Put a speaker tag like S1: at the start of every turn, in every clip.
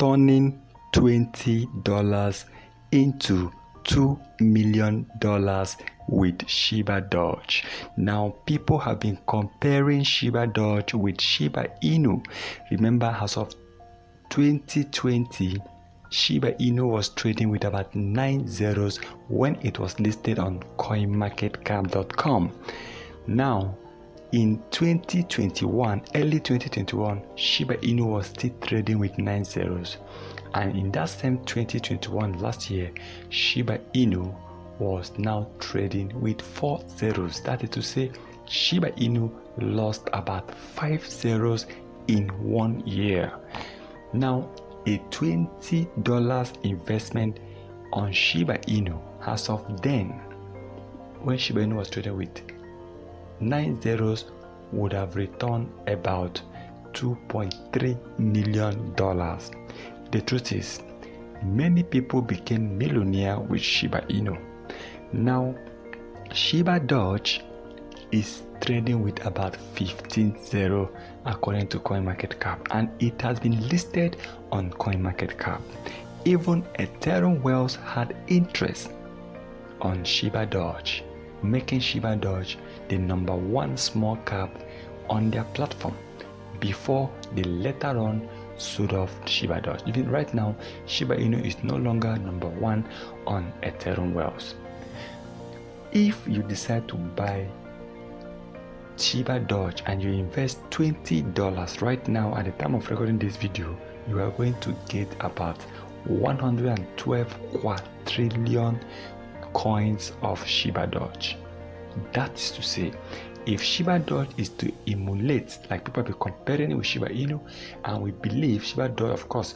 S1: turning $20 into $2 million with Shibadoge. Now, people have been comparing Shibadoge with Shiba Inu. Remember, as of 2020, Shiba Inu was trading with about 9 zeros when it was listed on coinmarketcap.com. Now, in 2021, early 2021, Shiba Inu was still trading with 9 zeros. And in that same 2021, last year, Shiba Inu was now trading with 4 zeros. That is to say, Shiba Inu lost about 5 zeros in 1 year. Now, a $20 investment on Shiba Inu as of then, when Shiba Inu was trading with 9 zeros, would have returned about $2.3 million. The truth is, many people became millionaire with Shiba Inu. Now, Shibadoge is trading with about 15 zero according to CoinMarketCap, and it has been listed on CoinMarketCap. Even Ethereum Wells had interest on Shibadoge, making Shibadoge the number one small cap on their platform before they later on sold off Shibadoge. Even right now, Shiba Inu is no longer number one on Ethereum Wells. If you decide to buy Shibadoge and you invest $20 right now at the time of recording this video, you are going to get about 112 quadrillion coins of Shibadoge. That is to say, if Shibadoge is to emulate, like people be comparing it with Shiba Inu, and we believe Shibadoge, of course,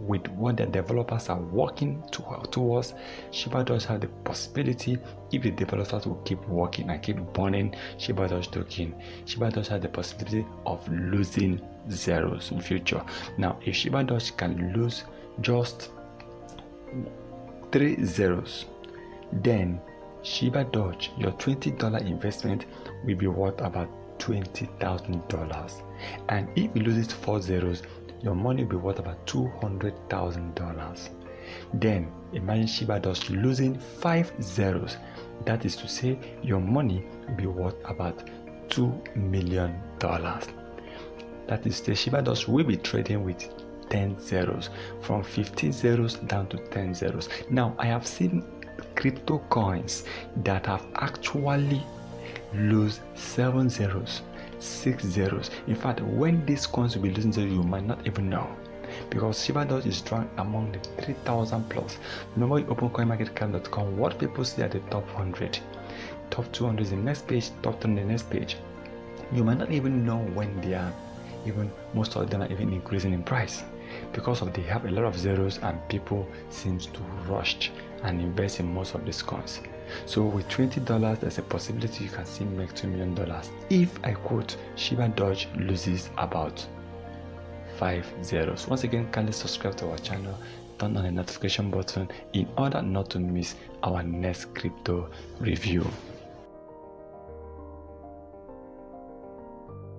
S1: with what the developers are working towards, Shibadoge has the possibility, if the developers will keep working and keep burning Shibadoge token, Shibadoge has the possibility of losing zeros in future. Now, if Shibadoge can lose just 3 zeros, then Shibadoge, your $20 investment will be worth about $20,000. And if you lose it 4 zeros, your money will be worth about $200,000. Then imagine Shibadoge losing 5 zeros. That is to say, your money will be worth about $2 million. That is the Shibadoge will be trading with 10 zeros, from 15 zeros down to 10 zeros. Now, I have seen crypto coins that have actually lose 7 zeros, 6 zeros. In fact, when these coins will be losing zeros, you might not even know, because Shibadoge is ranked among the 3,000 plus. Remember, you open coinmarketcap.com, what people see at the top 100, top 200 is the next page, top 10 the next page. You might not even know when they are even, most of them are even increasing in price, because of they have a lot of zeros and people seems to rush and invest in most of these coins. So with $20, there's a possibility you can still make $2 million. If I quote, Shibadoge loses about 5 zeros. Once again, kindly subscribe to our channel, turn on the notification button in order not to miss our next crypto review.